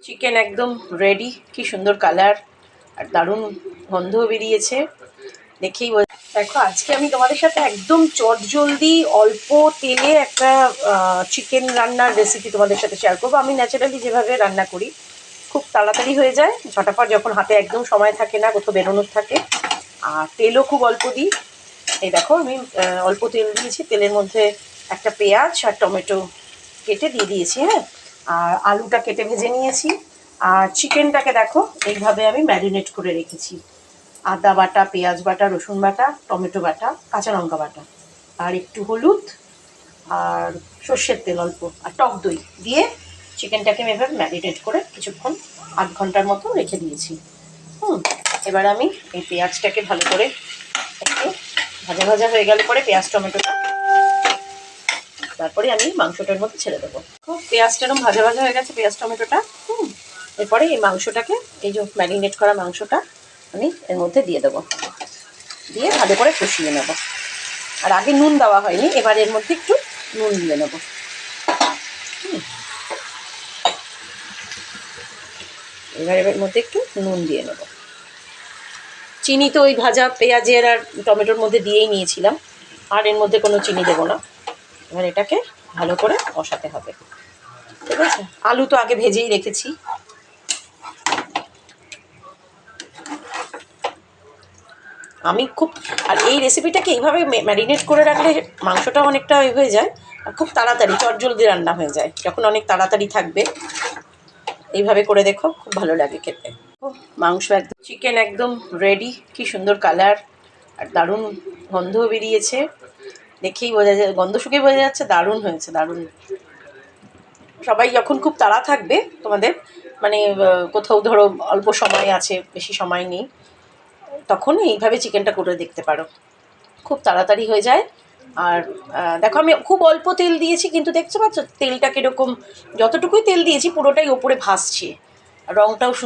Chicken একদম ready. কি সুন্দর কালার আর দারুণ গন্ধ বেরিয়েছে, দেখেই দেখো। আজকে আমি তোমাদের সাথে একদম চটজলদি অল্প তেলে একটা চিকেন রান্নার রেসিপি তোমাদের সাথে শেয়ার করবো। আমি ন্যাচারালি যেভাবে রান্না করি, খুব তাড়াতাড়ি হয়ে যায়, ঝটাফট, যখন হাতে একদম সময় থাকে না, কোথাও বেরোনোর থাকে। আর তেলও খুব অল্প দিই। এই দেখো, আমি অল্প তেল দিয়েছি, তেলের মধ্যে একটা পেঁয়াজ আর টমেটো কেটে দিয়ে দিয়েছি। হ্যাঁ, আর আলুটা কেটে ভেজে নিয়েছি। আর চিকেনটাকে দেখো এইভাবে আমি ম্যারিনেট করে রেখেছি। আদা বাটা, পেঁয়াজ বাটা, রসুন বাটা, টমেটো বাটা, কাঁচা লঙ্কা বাটা, আর একটু হলুদ আর সর্ষের তেল অল্প, আর টক দই দিয়ে চিকেনটাকে আমি এভাবে ম্যারিনেট করে কিছুক্ষণ 8 ঘন্টার মতো রেখে দিয়েছি। এবার আমি এই পেঁয়াজটাকে ভালো করে একটু ভাজা ভাজা হয়ে গেলে পরে পেঁয়াজ টমেটোটা, তারপরে আমি মাংসটার মধ্যে ছেড়ে দেবো। খুব পেঁয়াজটা এরকম ভাজা ভাজা হয়ে গেছে, পেঁয়াজ টমেটোটা। এরপরে এই মাংসটাকে, এই যে ম্যারিনেট করা মাংসটা, আমি এর মধ্যে দিয়ে দেবো, দিয়ে ভালো করে কষিয়ে নেব। আর আগে নুন দেওয়া হয়নি, এবার এর মধ্যে একটু নুন দিয়ে নেব। এবার এর মধ্যে একটু নুন দিয়ে নেব। চিনি তো ওই ভাজা পেঁয়াজের আর টমেটোর মধ্যে দিয়েই নিয়েছিলাম, আর এর মধ্যে কোনো চিনি দেবো না। এবার এটাকে ভালো করে কষাতে হবে, ঠিক আছে? আলু তো আগে ভেজেই রেখেছি। আমি খুব, আর এই রেসিপিটাকে এইভাবে ম্যারিনেট করে রাখলে মাংসটা অনেকটা হয়ে যায়, আর খুব তাড়াতাড়ি চটজলদি রান্না হয়ে যায়। যখন অনেক তাড়াতাড়ি থাকবে, এইভাবে করে দেখো, খুব ভালো লাগে খেতে। মাংস একদম, চিকেন একদম রেডি। কি সুন্দর কালার আর দারুণ গন্ধ বেরিয়েছে, দেখেই বোঝা যায়, গন্ধ শুকেই বোঝা যাচ্ছে দারুণ হয়েছে, দারুণ। সবাই যখন খুব তাড়া থাকবে তোমাদের, মানে কোথাও ধরো অল্প সময় আছে, বেশি সময় নেই, তখন এইভাবে চিকেনটা করে দেখতে পারো, খুব তাড়াতাড়ি হয়ে যায়। আর দেখো, আমি খুব অল্প তেল দিয়েছি, কিন্তু দেখতে পাচ্ছ তেলটা কীরকম, যতটুকুই তেল দিয়েছি পুরোটাই ওপরে ভাসছে, রঙটাও সুন্দর।